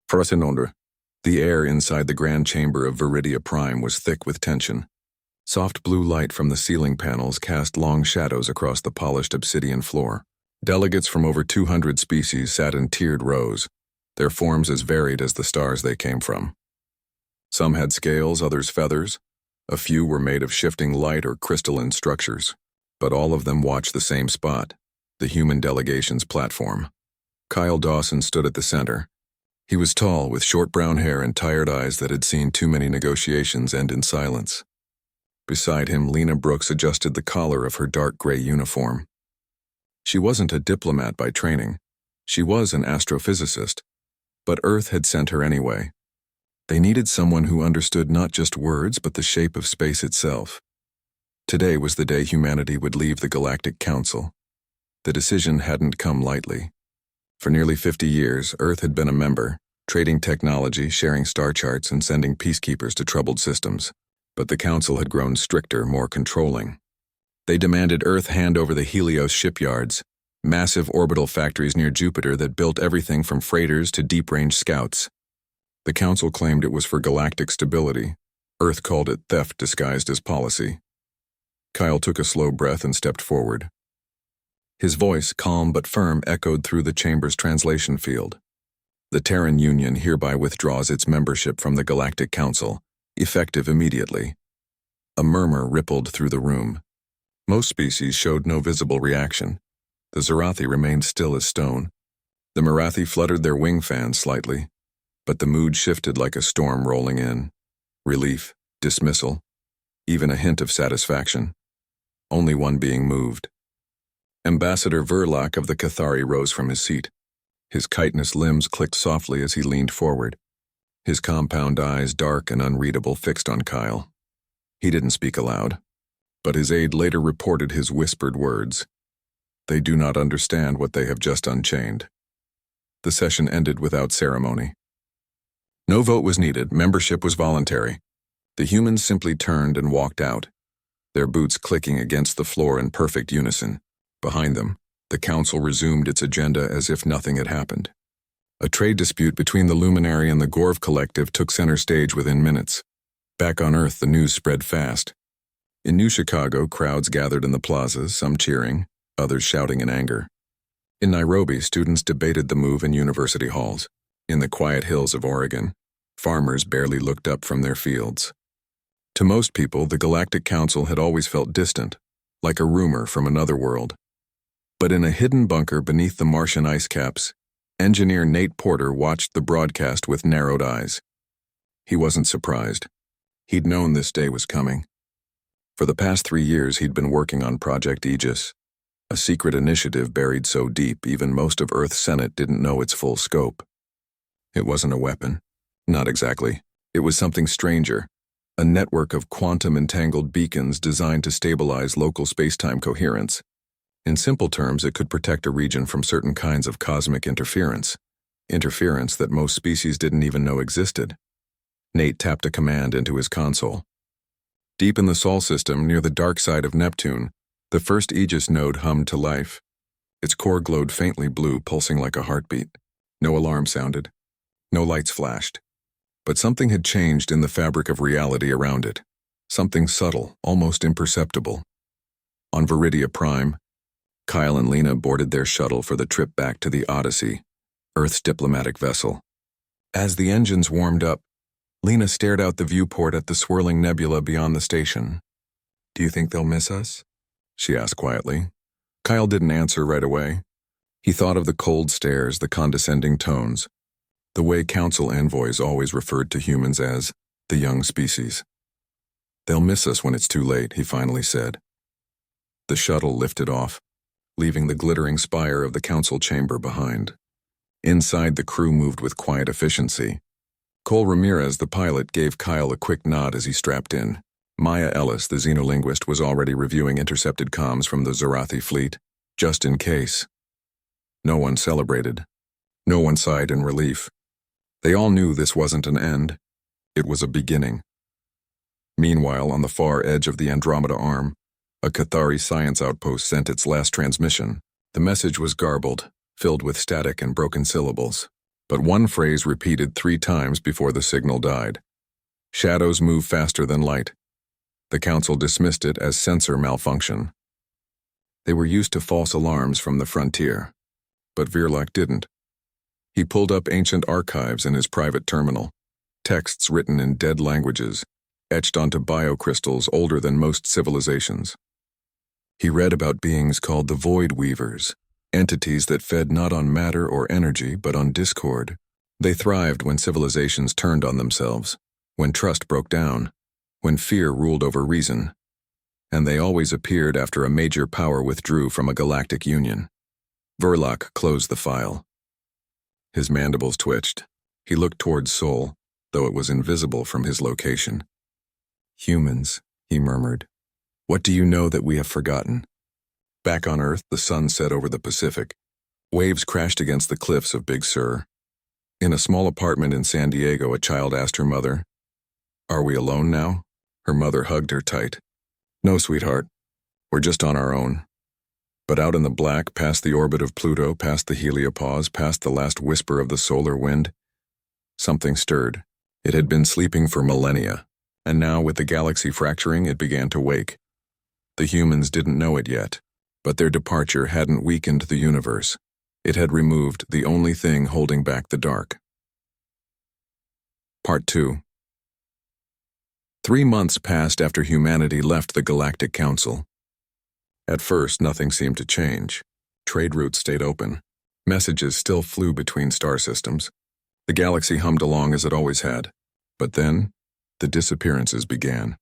Frossenonder. The air inside the grand chamber of Viridia Prime was thick with tension. Soft blue light from the ceiling panels cast long shadows across the polished obsidian floor. Delegates from over 200 species sat in tiered rows, their forms as varied as the stars they came from. Some had scales, others feathers. A few were made of shifting light or crystalline structures. But all of them watched the same spot, the human delegation's platform. Kyle Dawson stood at the center. He was tall, with short brown hair and tired eyes that had seen too many negotiations end in silence. Beside him, Lena Brooks adjusted the collar of her dark gray uniform. She wasn't a diplomat by training. She was an astrophysicist. But Earth had sent her anyway. They needed someone who understood not just words, but the shape of space itself. Today was the day humanity would leave the Galactic Council. The decision hadn't come lightly. For nearly 50 years, Earth had been a member, trading technology, sharing star charts, and sending peacekeepers to troubled systems. But the Council had grown stricter, more controlling. They demanded Earth hand over the Helios shipyards, massive orbital factories near Jupiter that built everything from freighters to deep-range scouts. The Council claimed it was for galactic stability. Earth called it theft disguised as policy. Kyle took a slow breath and stepped forward. His voice, calm but firm, echoed through the chamber's translation field. The Terran Union hereby withdraws its membership from the Galactic Council, effective immediately. A murmur rippled through the room. Most species showed no visible reaction. The Zarathi remained still as stone. The Marathi fluttered their wing fans slightly, but the mood shifted like a storm rolling in. Relief, dismissal, even a hint of satisfaction. Only one being moved. Ambassador Verloc of the Cathari rose from his seat. His chitinous limbs clicked softly as he leaned forward. His compound eyes, dark and unreadable, fixed on Kyle. He didn't speak aloud, but his aide later reported his whispered words. They do not understand what they have just unchained. The session ended without ceremony. No vote was needed. Membership was voluntary. The humans simply turned and walked out, their boots clicking against the floor in perfect unison. Behind them, the Council resumed its agenda as if nothing had happened. A trade dispute between the Luminary and the Gorv Collective took center stage within minutes. Back on Earth, the news spread fast. In New Chicago, crowds gathered in the plazas, some cheering, others shouting in anger. In Nairobi, students debated the move in university halls. In the quiet hills of Oregon, farmers barely looked up from their fields. To most people, the Galactic Council had always felt distant, like a rumor from another world. But in a hidden bunker beneath the Martian ice caps, engineer Nate Porter watched the broadcast with narrowed eyes. He wasn't surprised. He'd known this day was coming. For the past 3 years, he'd been working on Project Aegis, a secret initiative buried so deep even most of Earth's Senate didn't know its full scope. It wasn't a weapon. Not exactly. It was something stranger. A network of quantum-entangled beacons designed to stabilize local space-time coherence. In simple terms, it could protect a region from certain kinds of cosmic interference that most species didn't even know existed. Nate tapped a command into his console. Deep in the Sol system, near the dark side of Neptune, the first Aegis node hummed to life. Its core glowed faintly blue, pulsing like a heartbeat. No alarm sounded. No lights flashed. But something had changed in the fabric of reality around it. Something subtle, almost imperceptible. On Viridia Prime, Kyle and Lena boarded their shuttle for the trip back to the Odyssey, Earth's diplomatic vessel. As the engines warmed up, Lena stared out the viewport at the swirling nebula beyond the station. "Do you think they'll miss us?" she asked quietly. Kyle didn't answer right away. He thought of the cold stares, the condescending tones, the way Council envoys always referred to humans as the young species. "They'll miss us when it's too late," he finally said. The shuttle lifted off, leaving the glittering spire of the Council chamber behind. Inside, the crew moved with quiet efficiency. Cole Ramirez, the pilot, gave Kyle a quick nod as he strapped in. Maya Ellis, the xenolinguist, was already reviewing intercepted comms from the Zarathi fleet, just in case. No one celebrated. No one sighed in relief. They all knew this wasn't an end. It was a beginning. Meanwhile, on the far edge of the Andromeda Arm, a Cathari science outpost sent its last transmission. The message was garbled, filled with static and broken syllables. But one phrase repeated 3 times before the signal died. Shadows move faster than light. The council dismissed it as sensor malfunction. They were used to false alarms from the frontier. But Verloc didn't. He pulled up ancient archives in his private terminal, texts written in dead languages, etched onto biocrystals older than most civilizations. He read about beings called the Void Weavers, entities that fed not on matter or energy but on discord. They thrived when civilizations turned on themselves, when trust broke down, when fear ruled over reason. And they always appeared after a major power withdrew from a galactic union. Verloc closed the file. His mandibles twitched. He looked towards Sol, though it was invisible from his location. "Humans," he murmured. "What do you know that we have forgotten?" Back on Earth, the sun set over the Pacific. Waves crashed against the cliffs of Big Sur. In a small apartment in San Diego, a child asked her mother, "Are we alone now?" Her mother hugged her tight. "No, sweetheart. We're just on our own." But out in the black, past the orbit of Pluto, past the heliopause, past the last whisper of the solar wind, something stirred. It had been sleeping for millennia, and now with the galaxy fracturing, it began to wake. The humans didn't know it yet, but their departure hadn't weakened the universe. It had removed the only thing holding back the dark. Part 2. 3 months passed after humanity left the Galactic Council. At first, nothing seemed to change. Trade routes stayed open. Messages still flew between star systems. The galaxy hummed along as it always had. But then, the disappearances began.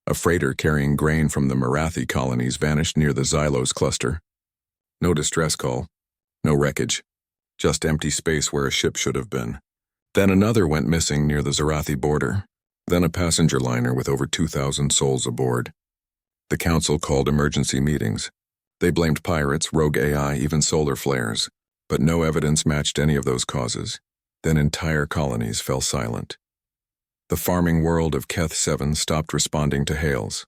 A freighter carrying grain from the Marathi colonies vanished near the Xylos cluster. No distress call, no wreckage, just empty space where a ship should have been. Then another went missing near the Zarathi border. Then a passenger liner with over 2,000 souls aboard. The council called emergency meetings. They blamed pirates, rogue AI, even solar flares, but no evidence matched any of those causes. Then entire colonies fell silent. The farming world of Keth 7 stopped responding to hails.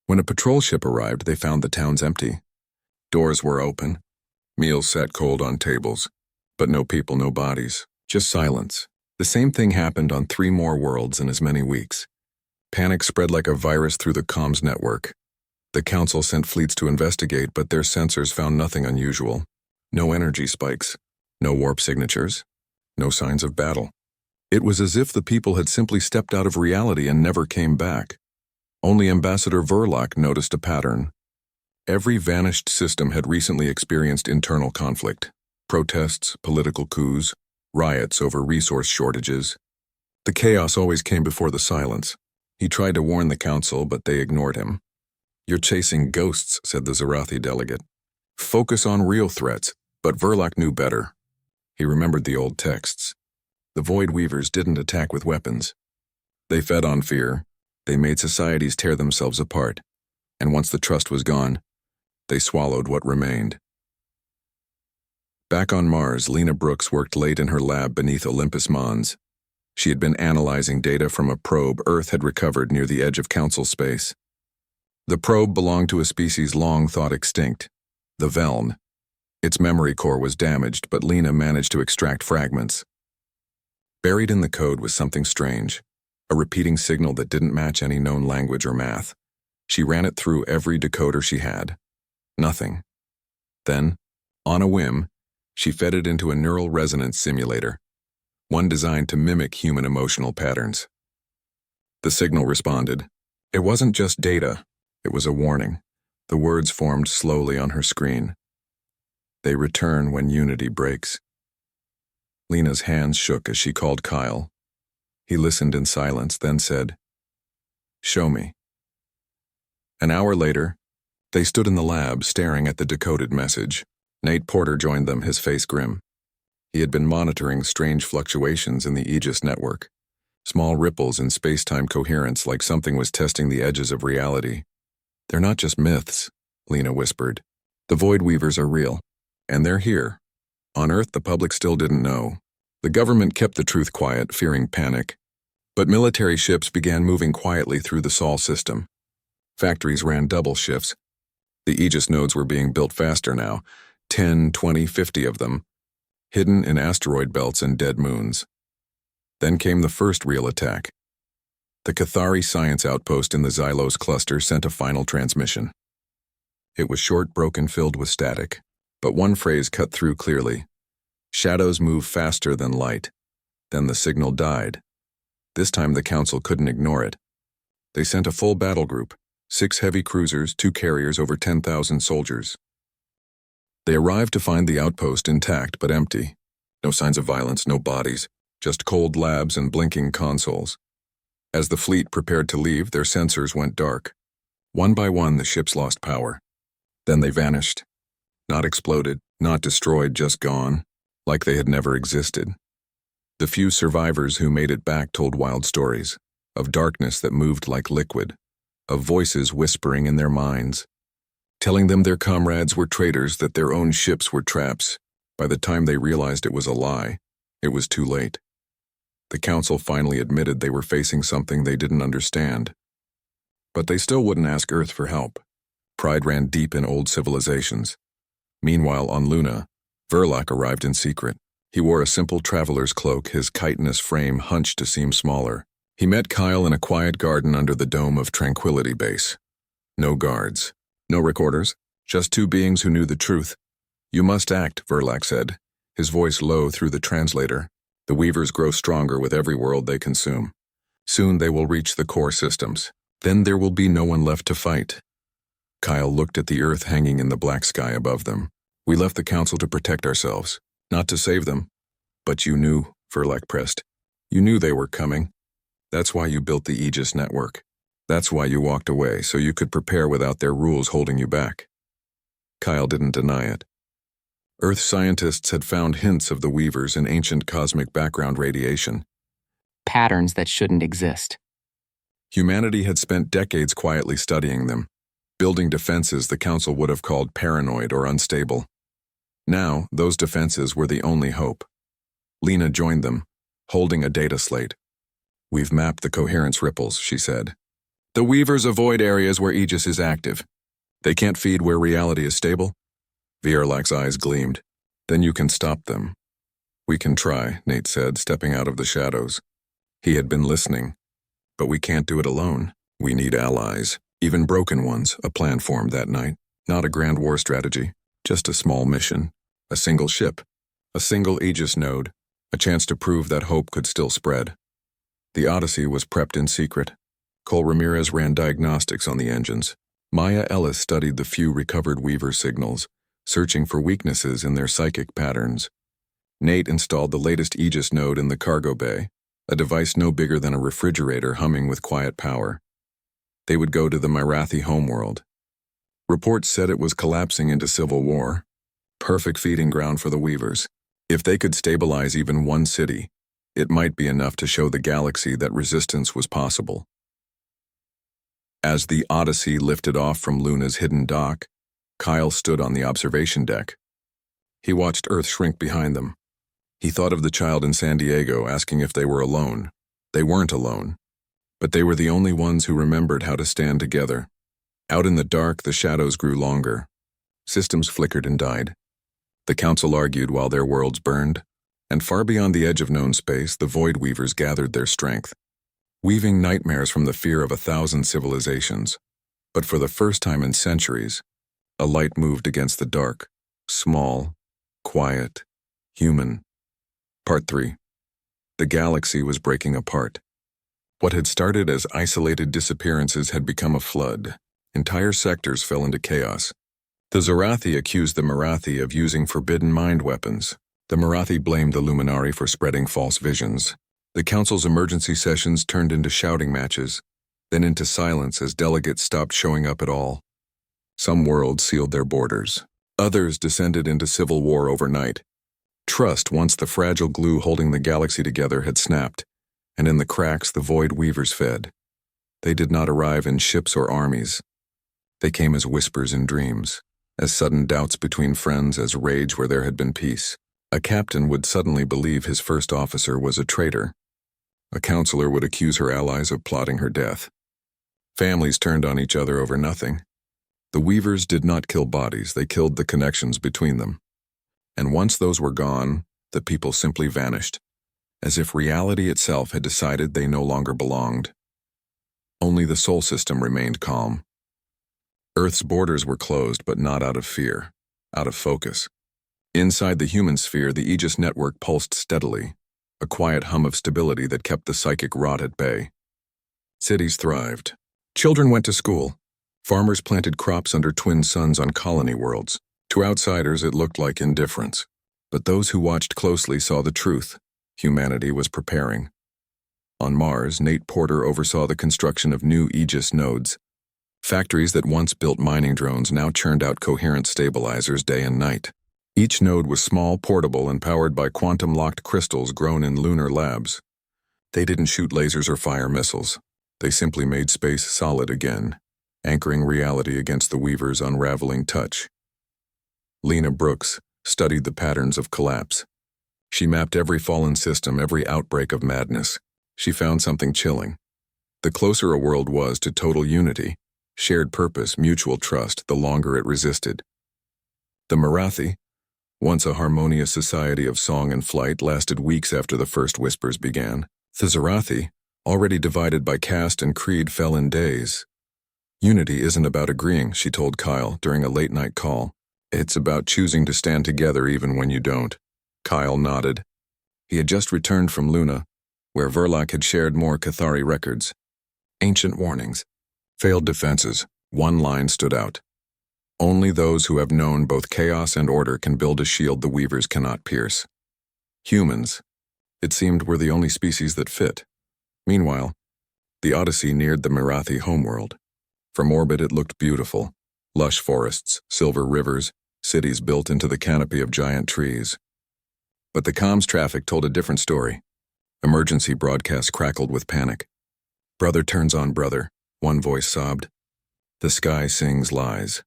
When a patrol ship arrived, they found the towns empty. Doors were open, meals sat cold on tables, but no people, no bodies, just silence. The same thing happened on 3 more worlds in as many weeks. Panic spread like a virus through the comms network. The council sent fleets to investigate, but their sensors found nothing unusual. No energy spikes, no warp signatures, no signs of battle. It was as if the people had simply stepped out of reality and never came back. Only Ambassador Verloc noticed a pattern. Every vanished system had recently experienced internal conflict. Protests, political coups, riots over resource shortages. The chaos always came before the silence. He tried to warn the council, but they ignored him. "You're chasing ghosts," said the Zarathi delegate. "Focus on real threats," but Verloc knew better. He remembered the old texts. The Void Weavers didn't attack with weapons. They fed on fear. They made societies tear themselves apart. And once the trust was gone, they swallowed what remained. Back on Mars, Lena Brooks worked late in her lab beneath Olympus Mons. She had been analyzing data from a probe Earth had recovered near the edge of Council space. The probe belonged to a species long thought extinct, the Veln. Its memory core was damaged, but Lena managed to extract fragments. Buried in the code was something strange, a repeating signal that didn't match any known language or math. She ran it through every decoder she had. Nothing. Then, on a whim, she fed it into a neural resonance simulator, one designed to mimic human emotional patterns. The signal responded. It wasn't just data, it was a warning. The words formed slowly on her screen. They return when unity breaks. Lena's hands shook as she called Kyle. He listened in silence, then said, "Show me." An hour later, they stood in the lab staring at the decoded message. Nate Porter joined them, his face grim. He had been monitoring strange fluctuations in the Aegis network, small ripples in space-time coherence like something was testing the edges of reality. "They're not just myths," Lena whispered. "The Void Weavers are real, and they're here." On Earth, the public still didn't know. The government kept the truth quiet, fearing panic. But military ships began moving quietly through the Sol system. Factories ran double shifts. The Aegis nodes were being built faster now, 10, 20, 50 of them. hidden in asteroid belts and dead moons. Then came the first real attack. The Cathari science outpost in the Xylos cluster sent a final transmission. It was short, broken, filled with static, but one phrase cut through clearly. Shadows move faster than light. Then the signal died. This time the Council couldn't ignore it. They sent a full battle group, 6 heavy cruisers, 2 carriers, over 10,000 soldiers. They arrived to find the outpost intact but empty. No signs of violence, no bodies, just cold labs and blinking consoles. As the fleet prepared to leave, their sensors went dark. One by one, the ships lost power. Then they vanished. Not exploded, not destroyed, just gone, like they had never existed. The few survivors who made it back told wild stories, of darkness that moved like liquid, of voices whispering in their minds, telling them their comrades were traitors, that their own ships were traps. By the time they realized it was a lie, it was too late. The Council finally admitted they were facing something they didn't understand. But they still wouldn't ask Earth for help. Pride ran deep in old civilizations. Meanwhile, on Luna, Verlac arrived in secret. He wore a simple traveler's cloak, his chitinous frame hunched to seem smaller. He met Kyle in a quiet garden under the dome of Tranquility Base. No guards, no recorders, just 2 beings who knew the truth. "You must act," Verlac said, his voice low through the translator. "The Weavers grow stronger with every world they consume. Soon they will reach the core systems. Then there will be no one left to fight." Kyle looked at the Earth hanging in the black sky above them. "We left the Council to protect ourselves, not to save them." "But you knew," Verlac pressed. "You knew they were coming. That's why you built the Aegis network. That's why you walked away, so you could prepare without their rules holding you back." Kyle didn't deny it. Earth scientists had found hints of the Weavers in ancient cosmic background radiation. Patterns that shouldn't exist. Humanity had spent decades quietly studying them, building defenses the Council would have called paranoid or unstable. Now, those defenses were the only hope. Lena joined them, holding a data slate. "We've mapped the coherence ripples," she said. "The Weavers avoid areas where Aegis is active. They can't feed where reality is stable." Verlac's eyes gleamed. "Then you can stop them." "We can try," Nate said, stepping out of the shadows. He had been listening. "But we can't do it alone. We need allies, even broken ones." A plan formed that night. Not a grand war strategy, just a small mission. A single ship, a single Aegis node, a chance to prove that hope could still spread. The Odyssey was prepped in secret. Cole Ramirez ran diagnostics on the engines. Maya Ellis studied the few recovered Weaver signals, searching for weaknesses in their psychic patterns. Nate installed the latest Aegis node in the cargo bay, a device no bigger than a refrigerator humming with quiet power. They would go to the Mirathi homeworld. Reports said it was collapsing into civil war. Perfect feeding ground for the Weavers. If they could stabilize even one city, it might be enough to show the galaxy that resistance was possible. As the Odyssey lifted off from Luna's hidden dock, Kyle stood on the observation deck. He watched Earth shrink behind them. He thought of the child in San Diego asking if they were alone. They weren't alone, but they were the only ones who remembered how to stand together. Out in the dark, the shadows grew longer. Systems flickered and died. The Council argued while their worlds burned, and far beyond the edge of known space, the Void Weavers gathered their strength, weaving nightmares from the fear of 1,000 civilizations. But for the first time in centuries, a light moved against the dark, small, quiet, human. Part 3. The galaxy was breaking apart. What had started as isolated disappearances had become a flood. Entire sectors fell into chaos. The Zorathi accused the Mirathi of using forbidden mind weapons. The Mirathi blamed the Luminari for spreading false visions. The Council's emergency sessions turned into shouting matches, then into silence as delegates stopped showing up at all. Some worlds sealed their borders. Others descended into civil war overnight. Trust, once the fragile glue holding the galaxy together, had snapped, and in the cracks the Void Weavers fed. They did not arrive in ships or armies. They came as whispers in dreams, as sudden doubts between friends, as rage where there had been peace. A captain would suddenly believe his first officer was a traitor. A counselor would accuse her allies of plotting her death. Families turned on each other over nothing. The Weavers did not kill bodies, they killed the connections between them. And once those were gone, The people simply vanished, as if reality itself had decided they no longer belonged. Only the Sol system remained calm. Earth's borders were closed, but not out of fear, out of focus. Inside the human sphere, the Aegis network pulsed steadily, a quiet hum of stability that kept the psychic rot at bay. Cities thrived. Children went to school. Farmers planted crops under twin suns on colony worlds. To outsiders, it looked like indifference. But those who watched closely saw the truth. Humanity was preparing. On Mars, Nate Porter oversaw the construction of new Aegis nodes. Factories that once built mining drones now churned out coherent stabilizers day and night. Each node was small, portable, and powered by quantum-locked crystals grown in lunar labs. They didn't shoot lasers or fire missiles. They simply made space solid again, anchoring reality against the Weaver's unraveling touch. Lena Brooks studied the patterns of collapse. She mapped every fallen system, every outbreak of madness. She found something chilling. The closer a world was to total unity, shared purpose, mutual trust, the longer it resisted. The Marathi, once a harmonious society of song and flight, lasted weeks after the first whispers began. The Zarathi, already divided by caste and creed, fell in days. Unity isn't about agreeing, she told Kyle during a late-night call. It's about choosing to stand together even when you don't. Kyle nodded. He had just returned from Luna, where Verloc had shared more Cathari records. Ancient warnings. Failed defenses. One line stood out. Only those who have known both chaos and order can build a shield the Weavers cannot pierce. Humans, it seemed, were the only species that fit. Meanwhile, the Odyssey neared the Marathi homeworld. From orbit it looked beautiful. Lush forests, silver rivers, cities built into the canopy of giant trees. But the comms traffic told a different story. Emergency broadcasts crackled with panic. Brother turns on brother, one voice sobbed. The sky sings lies.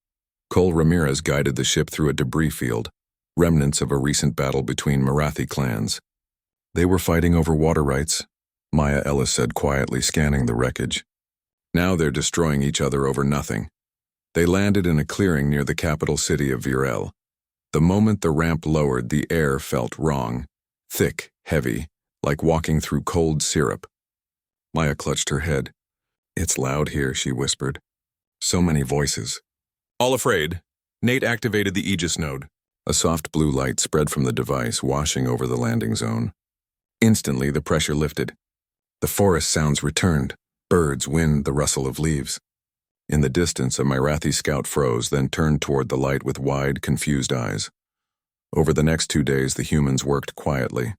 Cole Ramirez guided the ship through a debris field, remnants of a recent battle between Marathi clans. They were fighting over water rights, Maya Ellis said quietly, scanning the wreckage. Now they're destroying each other over nothing. They landed in a clearing near the capital city of Virel. The moment the ramp lowered, the air felt wrong. Thick, heavy, like walking through cold syrup. Maya clutched her head. It's loud here, she whispered. So many voices. All afraid, Nate activated the Aegis node. A soft blue light spread from the device, washing over the landing zone. Instantly, the pressure lifted. The forest sounds returned. Birds, wind, the rustle of leaves. In the distance, a Marathi scout froze, then turned toward the light with wide, confused eyes. Over the next 2 days, the humans worked quietly.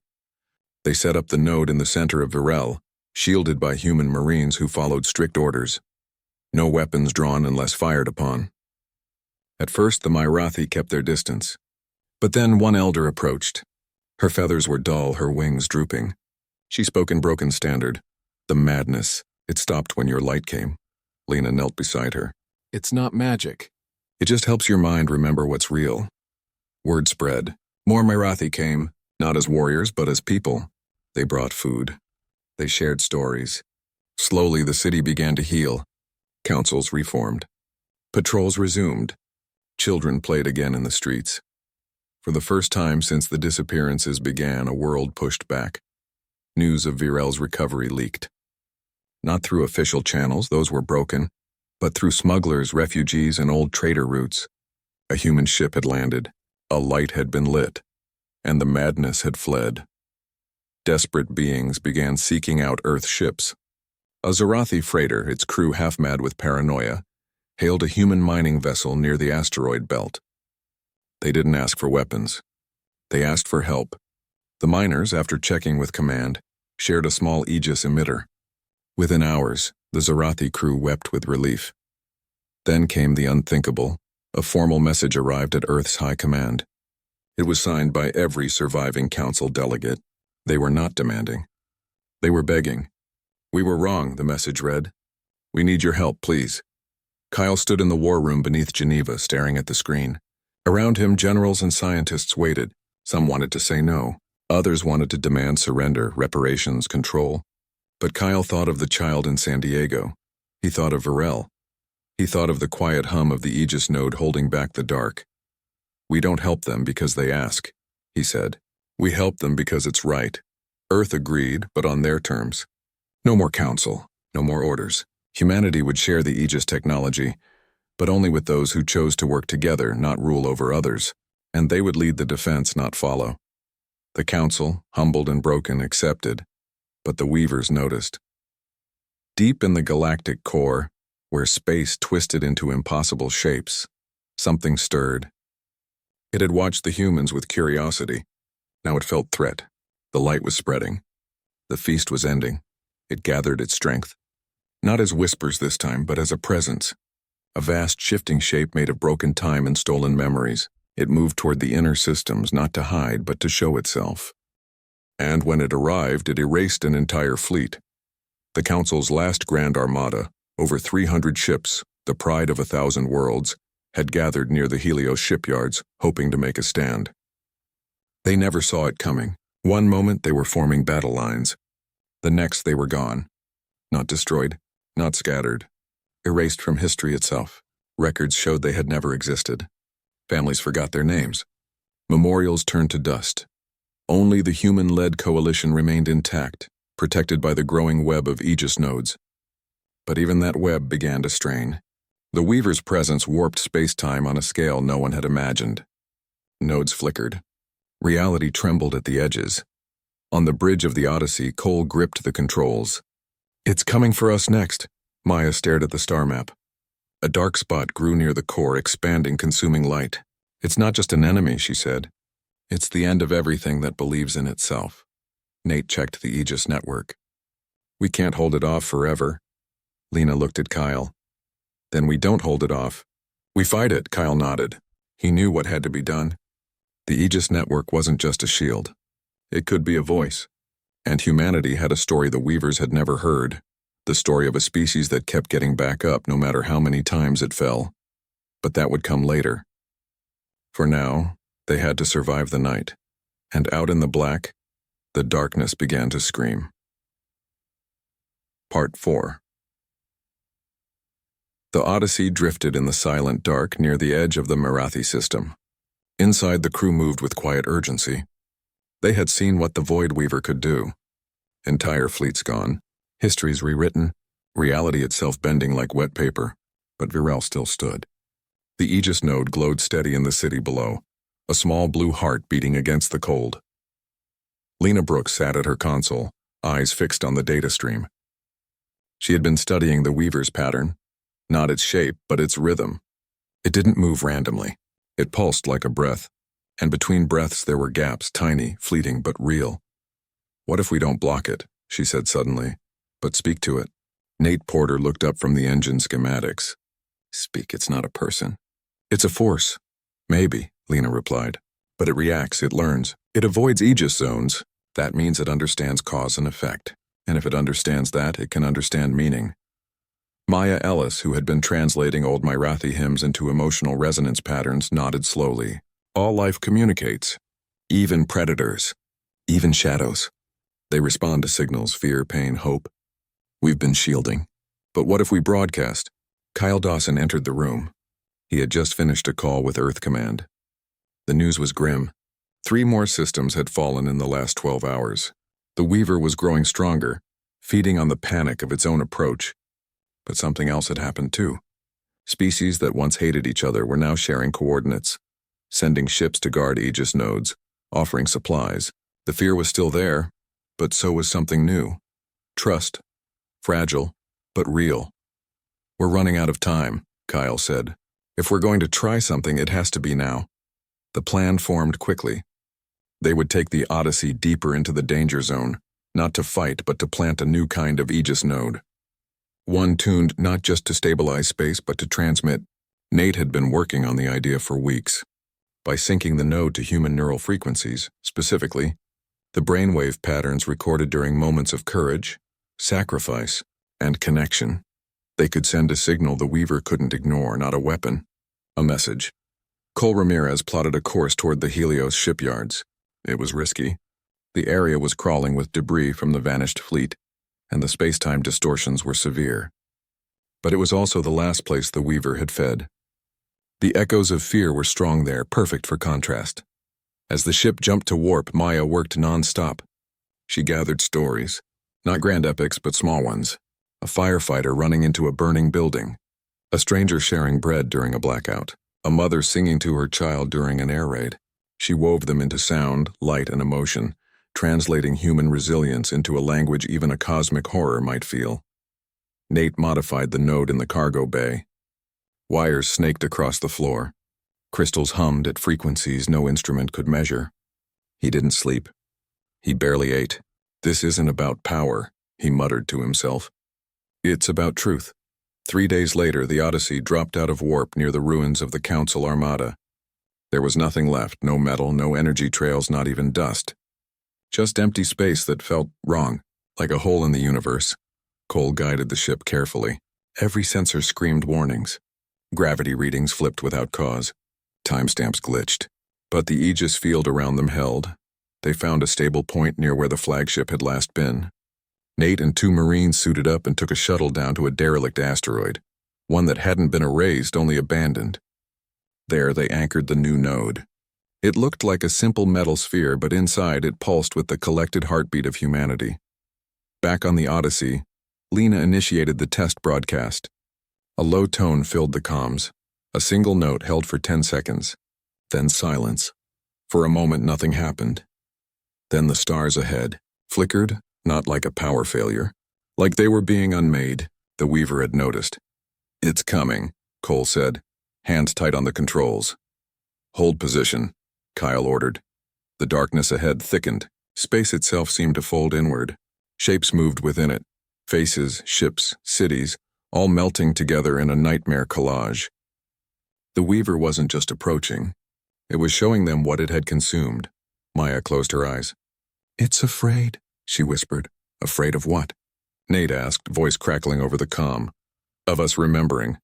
They set up the node in the center of Virel, shielded by human marines who followed strict orders. No weapons drawn unless fired upon. At first, the Marathi kept their distance. But then one elder approached. Her feathers were dull, her wings drooping. She spoke in broken standard. The madness. It stopped when your light came. Lena knelt beside her. It's not magic. It just helps your mind remember what's real. Word spread. More Marathi came, not as warriors, but as people. They brought food. They shared stories. Slowly, the city began to heal. Councils reformed. Patrols resumed. Children played again in the streets. For the first time since the disappearances began, a world pushed back. News of Virel's recovery leaked. Not through official channels, those were broken, but through smugglers, refugees, and old trader routes. A human ship had landed, a light had been lit, and the madness had fled. Desperate beings began seeking out Earth ships. A Zarathi freighter, its crew half-mad with paranoia, hailed a human mining vessel near the asteroid belt. They didn't ask for weapons. They asked for help. The miners, after checking with command, shared a small Aegis emitter. Within hours, the Zarathi crew wept with relief. Then came the unthinkable. A formal message arrived at Earth's high command. It was signed by every surviving council delegate. They were not demanding. They were begging. We were wrong, the message read. We need your help, please. Kyle stood in the war room beneath Geneva, staring at the screen. Around him, generals and scientists waited. Some wanted to say no. Others wanted to demand surrender, reparations, control. But Kyle thought of the child in San Diego. He thought of Virel. He thought of the quiet hum of the Aegis node holding back the dark. We don't help them because they ask, he said. We helped them because it's right. Earth agreed, but on their terms. No more council, no more orders. Humanity would share the Aegis technology, but only with those who chose to work together, not rule over others. And they would lead the defense, not follow. The council, humbled and broken, accepted, but the Weavers noticed. Deep in the galactic core, where space twisted into impossible shapes, something stirred. It had watched the humans with curiosity. Now it felt threat. The light was spreading. The feast was ending. It gathered its strength. Not as whispers this time, but as a presence. A vast shifting shape made of broken time and stolen memories. It moved toward the inner systems, not to hide, but to show itself. And when it arrived, it erased an entire fleet. The Council's last grand armada, over 300 ships, the pride of 1,000 worlds, had gathered near the Helios shipyards, hoping to make a stand. They never saw it coming. One moment they were forming battle lines. The next they were gone. Not destroyed, not scattered. Erased from history itself. Records showed they had never existed. Families forgot their names. Memorials turned to dust. Only the human-led coalition remained intact, protected by the growing web of Aegis nodes. But even that web began to strain. The Weaver's presence warped space-time on a scale no one had imagined. Nodes flickered. Reality trembled at the edges. On the bridge of the Odyssey, Cole gripped the controls. "It's coming for us next." Maya stared at the star map. A dark spot grew near the core, expanding, consuming light. "It's not just an enemy," she said. "It's the end of everything that believes in itself." Nate checked the Aegis network. "We can't hold it off forever." Lena looked at Kyle. "Then we don't hold it off. We fight it," Kyle nodded. He knew what had to be done. The Aegis network wasn't just a shield. It could be a voice. And humanity had a story the Weavers had never heard. The story of a species that kept getting back up no matter how many times it fell. But that would come later. For now, they had to survive the night. And out in the black, the darkness began to scream. Part 4. The Odyssey drifted in the silent dark near the edge of the Marathi system. Inside, the crew moved with quiet urgency. They had seen what the Void Weaver could do. Entire fleets gone. Histories rewritten, reality itself bending like wet paper, but Virel still stood. The Aegis node glowed steady in the city below, a small blue heart beating against the cold. Lena Brooks sat at her console, eyes fixed on the data stream. She had been studying the Weaver's pattern, not its shape, but its rhythm. It didn't move randomly. It pulsed like a breath, and between breaths there were gaps, tiny, fleeting, but real. "What if we don't block it?" she said suddenly. "But speak to it." Nate Porter looked up from the engine schematics. "Speak, it's not a person." "It's a force." "Maybe," Lena replied. "But it reacts, it learns. It avoids Aegis zones. That means it understands cause and effect. And if it understands that, it can understand meaning." Maya Ellis, who had been translating old Marathi hymns into emotional resonance patterns, nodded slowly. "All life communicates. Even predators. Even shadows. They respond to signals, fear, pain, hope. We've been shielding. But what if we broadcast?" Kyle Dawson entered the room. He had just finished a call with Earth Command. The news was grim. 3 more systems had fallen in the last 12 hours. The Weaver was growing stronger, feeding on the panic of its own approach. But something else had happened too. Species that once hated each other were now sharing coordinates, sending ships to guard Aegis nodes, offering supplies. The fear was still there, but so was something new. Trust. Fragile, but real. "We're running out of time," Kyle said. "If we're going to try something, it has to be now." The plan formed quickly. They would take the Odyssey deeper into the danger zone, not to fight, but to plant a new kind of Aegis node. One tuned not just to stabilize space, but to transmit. Nate had been working on the idea for weeks. By syncing the node to human neural frequencies, specifically, the brainwave patterns recorded during moments of courage, sacrifice, and connection. They could send a signal the Weaver couldn't ignore, not a weapon, a message. Cole Ramirez plotted a course toward the Helios shipyards. It was risky. The area was crawling with debris from the vanished fleet, and the space-time distortions were severe. But it was also the last place the Weaver had fed. The echoes of fear were strong there, perfect for contrast. As the ship jumped to warp, Maya worked non-stop. She gathered stories, not grand epics but small ones. A firefighter running into a burning building, a stranger sharing bread during a blackout, a mother singing to her child during an air raid. She wove them into sound, light, and emotion, translating human resilience into a language even a cosmic horror might feel. Nate modified the node in the cargo bay. Wires snaked across the floor. Crystals hummed at frequencies no instrument could measure. He didn't sleep. He barely ate. This isn't about power, he muttered to himself. It's about truth. 3 days later, the Odyssey dropped out of warp near the ruins of the Council Armada. There was nothing left, no metal, no energy trails, not even dust. Just empty space that felt wrong, like a hole in the universe. Cole guided the ship carefully. Every sensor screamed warnings. Gravity readings flipped without cause. Timestamps glitched. But the Aegis field around them held. They found a stable point near where the flagship had last been. Nate and 2 Marines suited up and took a shuttle down to a derelict asteroid, one that hadn't been erased, only abandoned. There they anchored the new node. It looked like a simple metal sphere, but inside it pulsed with the collected heartbeat of humanity. Back on the Odyssey, Lena initiated the test broadcast. A low tone filled the comms, a single note held for 10 seconds. Then silence. For a moment nothing happened. Then the stars ahead flickered, not like a power failure, like they were being unmade, the Weaver had noticed. "It's coming," Cole said, hands tight on the controls. "Hold position," Kyle ordered. The darkness ahead thickened. Space itself seemed to fold inward. Shapes moved within it. Faces, ships, cities, all melting together in a nightmare collage. The Weaver wasn't just approaching. It was showing them what it had consumed. Maya closed her eyes. "It's afraid," she whispered. "Afraid of what?" Nate asked, voice crackling over the comm. "Of us remembering."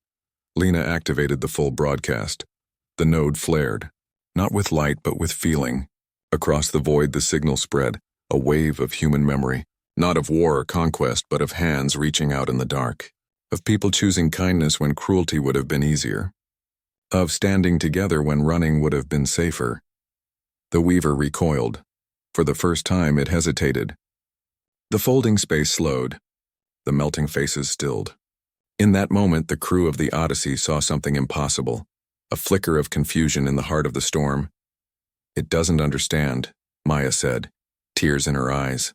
Lena activated the full broadcast. The node flared, not with light but with feeling. Across the void the signal spread, a wave of human memory, not of war or conquest but of hands reaching out in the dark, of people choosing kindness when cruelty would have been easier, of standing together when running would have been safer. The Weaver recoiled. For the first time it hesitated. The folding space slowed. The melting faces stilled. In that moment the crew of the Odyssey saw something impossible, a flicker of confusion in the heart of the storm. "It doesn't understand," Maya said, tears in her eyes.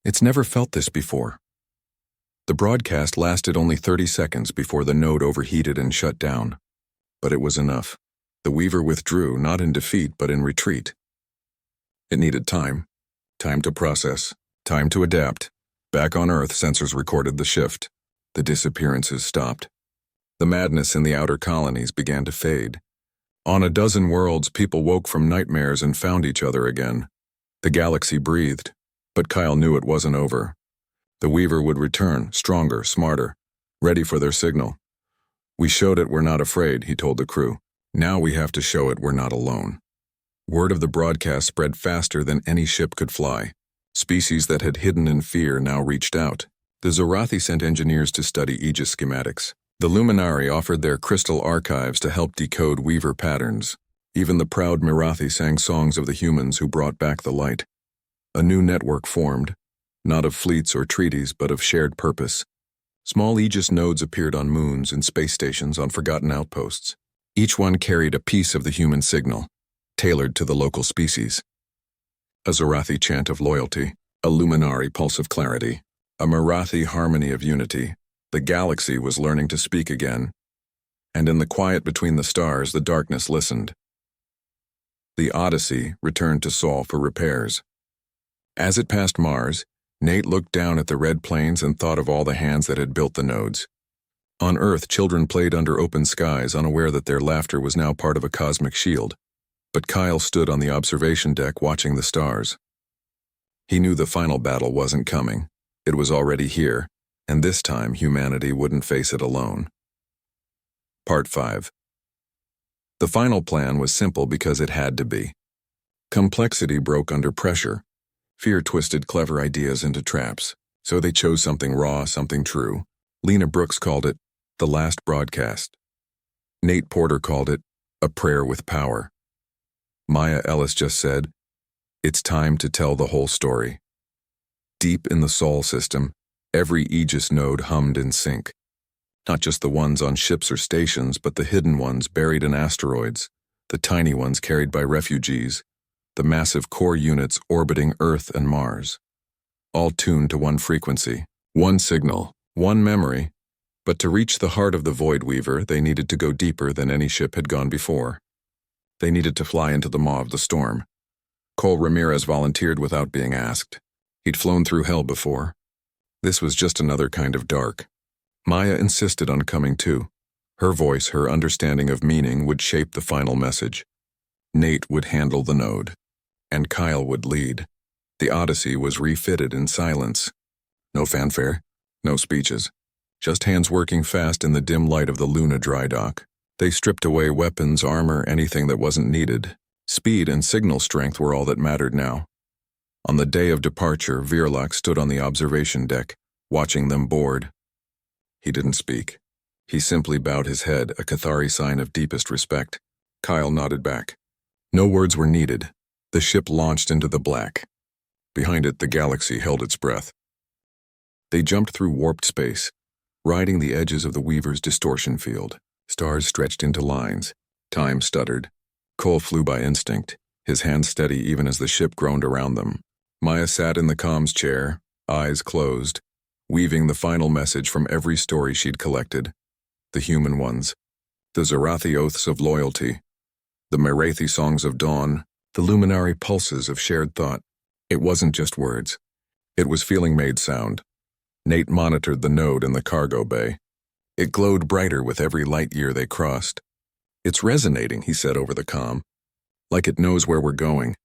"It's never felt this before." The broadcast lasted only 30 seconds before the node overheated and shut down. But it was enough. The Weaver withdrew, not in defeat but in retreat. It needed time. Time to process. Time to adapt. Back on Earth, sensors recorded the shift. The disappearances stopped. The madness in the outer colonies began to fade. On a dozen worlds, people woke from nightmares and found each other again. The galaxy breathed, but Kyle knew it wasn't over. The Weaver would return, stronger, smarter, ready for their signal. "We showed it we're not afraid," he told the crew. "Now we have to show it we're not alone." Word of the broadcast spread faster than any ship could fly. Species that had hidden in fear now reached out. The Zorathi sent engineers to study Aegis schematics. The Luminari offered their crystal archives to help decode Weaver patterns. Even the proud Mirathi sang songs of the humans who brought back the light. A new network formed, not of fleets or treaties, but of shared purpose. Small Aegis nodes appeared on moons and space stations on forgotten outposts. Each one carried a piece of the human signal, tailored to the local species. A Zorathi chant of loyalty, a Luminari pulse of clarity, a Mirathi harmony of unity. The galaxy was learning to speak again, and in the quiet between the stars, the darkness listened. The Odyssey returned to Sol for repairs. As it passed Mars, Nate looked down at the red plains and thought of all the hands that had built the nodes. On Earth, children played under open skies, unaware that their laughter was now part of a cosmic shield. But Kyle stood on the observation deck watching the stars. He knew the final battle wasn't coming. It was already here, and this time humanity wouldn't face it alone. Part 5. The final plan was simple because it had to be. Complexity broke under pressure. Fear twisted clever ideas into traps, so they chose something raw, something true. Lena Brooks called it the last broadcast. Nate Porter called it a prayer with power. Maya Ellis just said, "It's time to tell the whole story." Deep in the Sol system, every Aegis node hummed in sync. Not just the ones on ships or stations, but the hidden ones buried in asteroids, the tiny ones carried by refugees, the massive core units orbiting Earth and Mars. All tuned to one frequency, one signal, one memory. But to reach the heart of the Void Weaver, they needed to go deeper than any ship had gone before. They needed to fly into the maw of the storm. Cole Ramirez volunteered without being asked. He'd flown through hell before. This was just another kind of dark. Maya insisted on coming too. Her voice, her understanding of meaning would shape the final message. Nate would handle the node. And Kyle would lead. The Odyssey was refitted in silence. No fanfare, no speeches. Just hands working fast in the dim light of the Luna dry dock. They stripped away weapons, armor, anything that wasn't needed. Speed and signal strength were all that mattered now. On the day of departure, Virlak stood on the observation deck, watching them board. He didn't speak. He simply bowed his head, a Cathari sign of deepest respect. Kyle nodded back. No words were needed. The ship launched into the black. Behind it, the galaxy held its breath. They jumped through warped space, riding the edges of the Weaver's distortion field. Stars stretched into lines. Time stuttered. Cole flew by instinct, his hands steady even as the ship groaned around them. Maya sat in the comms chair, eyes closed, weaving the final message from every story she'd collected. The human ones. The Zarathi oaths of loyalty. The Merathi songs of dawn. The luminary pulses of shared thought. It wasn't just words. It was feeling-made sound. Nate monitored the node in the cargo bay. It glowed brighter with every light year they crossed. "It's resonating," he said over the comm. "Like it knows where we're going."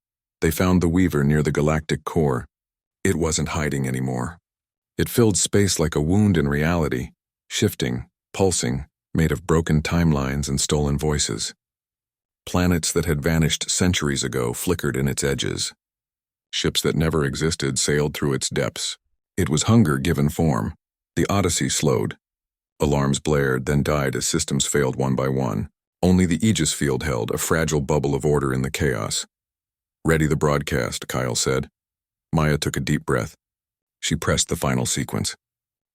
They found the Weaver near the galactic core. It wasn't hiding anymore. It filled space like a wound in reality, shifting, pulsing, made of broken timelines and stolen voices. Planets that had vanished centuries ago flickered in its edges. Ships that never existed sailed through its depths. It was hunger given form. The Odyssey slowed. Alarms blared, then died as systems failed one by one. Only the Aegis field held, a fragile bubble of order in the chaos. "Ready the broadcast," Kyle said. Maya took a deep breath. She pressed the final sequence.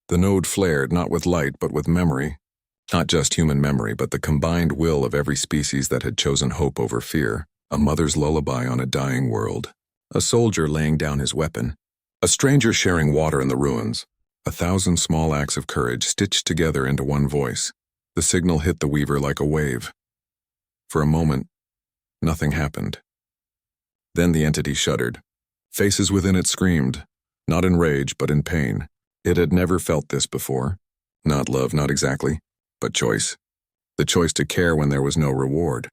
The node flared, not with light, but with memory. Not just human memory, but the combined will of every species that had chosen hope over fear. A mother's lullaby on a dying world. A soldier laying down his weapon. A stranger sharing water in the ruins. 1,000 small acts of courage stitched together into one voice. The signal hit the Weaver like a wave. For a moment, nothing happened. Then the entity shuddered. Faces within it screamed, not in rage, but in pain. It had never felt this before. Not love, not exactly, but choice. The choice to care when there was no reward.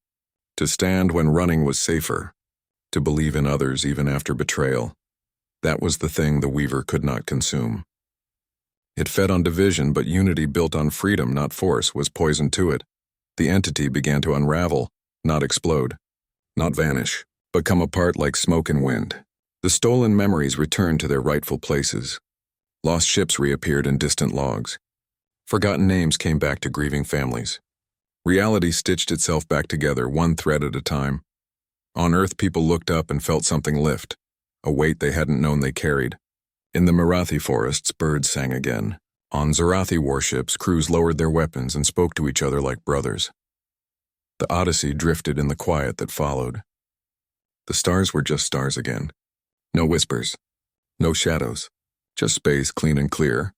To stand when running was safer. To believe in others even after betrayal. That was the thing the Weaver could not consume. It fed on division, but unity built on freedom, not force, was poison to it. The entity began to unravel, not explode, not vanish, but come apart like smoke and wind. The stolen memories returned to their rightful places. Lost ships reappeared in distant logs. Forgotten names came back to grieving families. Reality stitched itself back together, one thread at a time. On Earth, people looked up and felt something lift, a weight they hadn't known they carried. In the Merathi forests, birds sang again. On Zarathi warships, crews lowered their weapons and spoke to each other like brothers. The Odyssey drifted in the quiet that followed. The stars were just stars again. No whispers, no shadows, just space clean and clear.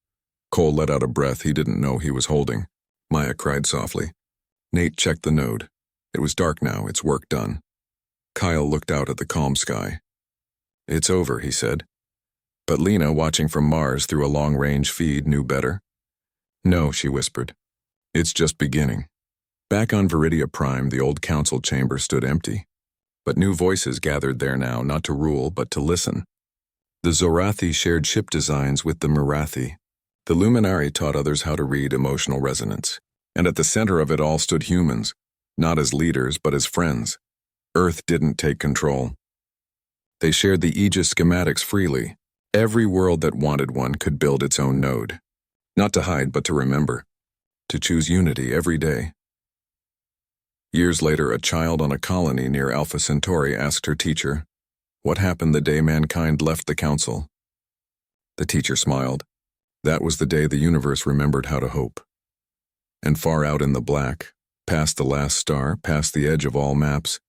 Cole let out a breath he didn't know he was holding. Maya cried softly. Nate checked the node. It was dark now, its work done. Kyle looked out at the calm sky. "It's over," he said. But Lena, watching from Mars through a long-range feed, knew better. "No," she whispered. "It's just beginning." Back on Viridia Prime, the old council chamber stood empty. But new voices gathered there now, not to rule, but to listen. The Zorathi shared ship designs with the Merathi. The Luminari taught others how to read emotional resonance. And at the center of it all stood humans, not as leaders, but as friends. Earth didn't take control. They shared the Aegis schematics freely. Every world that wanted one could build its own node. Not to hide, but to remember. To choose unity every day. Years later, a child on a colony near Alpha Centauri asked her teacher, "What happened the day mankind left the council?" The teacher smiled. That was the day the universe remembered how to hope. And far out in the black, past the last star, past the edge of all maps,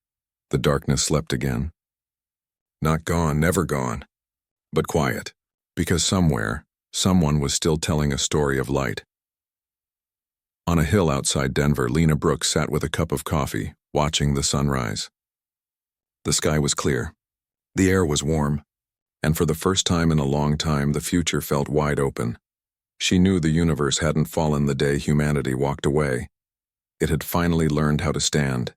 the darkness slept again. Not gone, never gone, but quiet, because somewhere, someone was still telling a story of light. On a hill outside Denver, Lena Brooks sat with a cup of coffee, watching the sunrise. The sky was clear. The air was warm. And for the first time in a long time, the future felt wide open. She knew the universe hadn't fallen the day humanity walked away. It had finally learned how to stand.